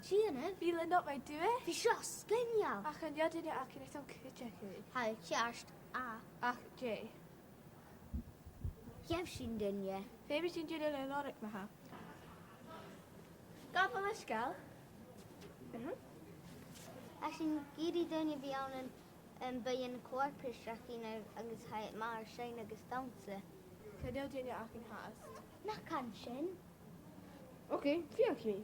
Gina. Bíle not my do it. Fi sio sgynio. Ach yn iad yn ac yn eithaf Cuideachail. Hai, tiarst a. Ach, Jay. Iew sy'n dynia. Fe sy'n dyn yn orig ma ha. Gafel ysgal? A sy'n gyd I dynia fi awn yn byn corpus ac un agos hai mar sy'n agos dawnsle. Cynniad dyn ac yn hast. Na can sy'n. Okay, fi ac mi.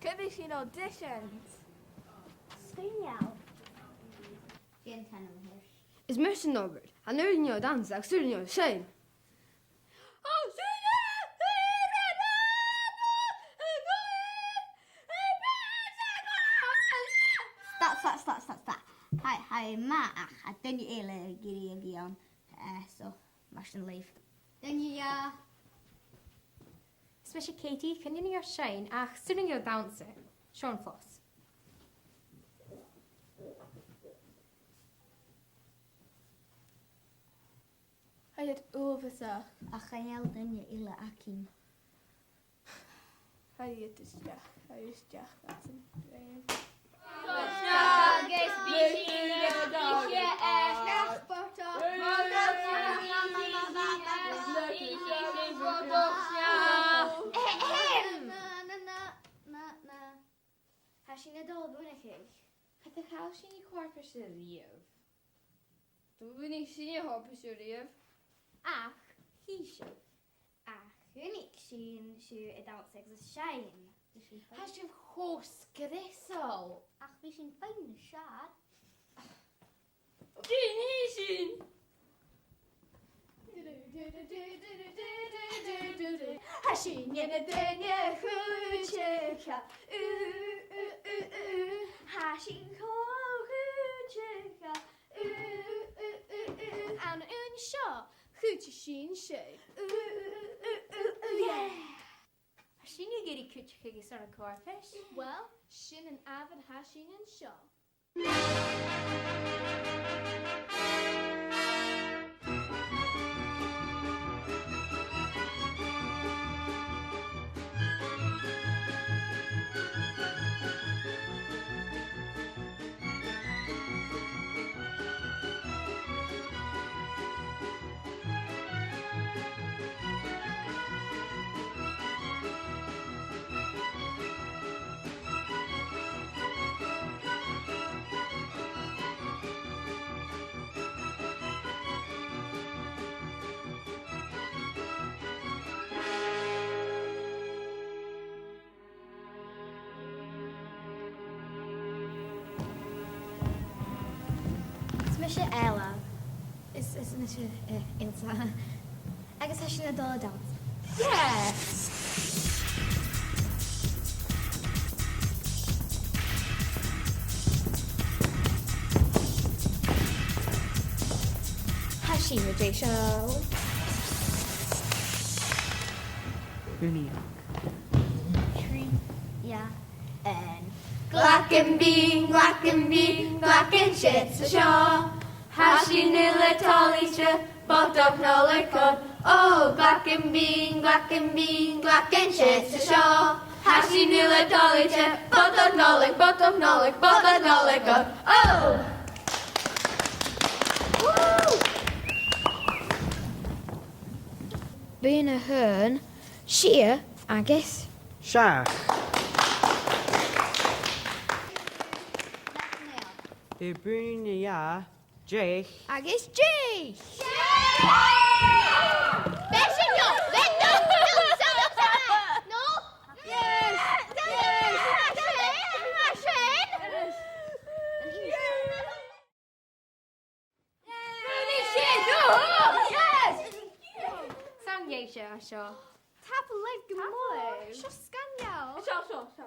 Cyfeir sy'n auditions. Sgynio. Fi'n tan am hir. Is Merson Norbert. Han er jo dans, ak sur jo sein. Stop. Hai ma ach, a dynia ele giri a fi awn. So, mas yn leif. Dynia. Especially Katie, can you your shine? Ach, soon your dancer. Sean Foss. Hij het oversa. Ach, ga jij dynia ele akim. Hij het is jacht. Hij is jacht. Dat is een Has je net al binnen het de chaos in je corpus lief? Toen ben ik zien je hopen lief. Ach, hiesje. Ach, hun ik zien ze het al seks shine. Has je hoos grissel? Ach, we zien fijne schaar. Die niet zien. Hashin in a denya Cuideachail. Hashin Cuideachail. Aan een shaw. Cuideachail shay. Yeah. Hashin you get a Cuideachail sort of corpus? Well, shin and avid hashin and shaw. Misje Ella. Is misje Ilsa. Agus has she na dole dance. Yes! Hashin Rìoghail. Tree. Yeah. And Glac and shit so shaw. Hashin illa talisha, but of no liquor. Oh, glac and shit so shaw. Hashin illa talisha, but of no liquor. Oh! Woo! being a hern, sheer, agus. Seach. I bríne ja, Jake. Agus G! Seo. Tap a leg more. Seo scanio. Seo.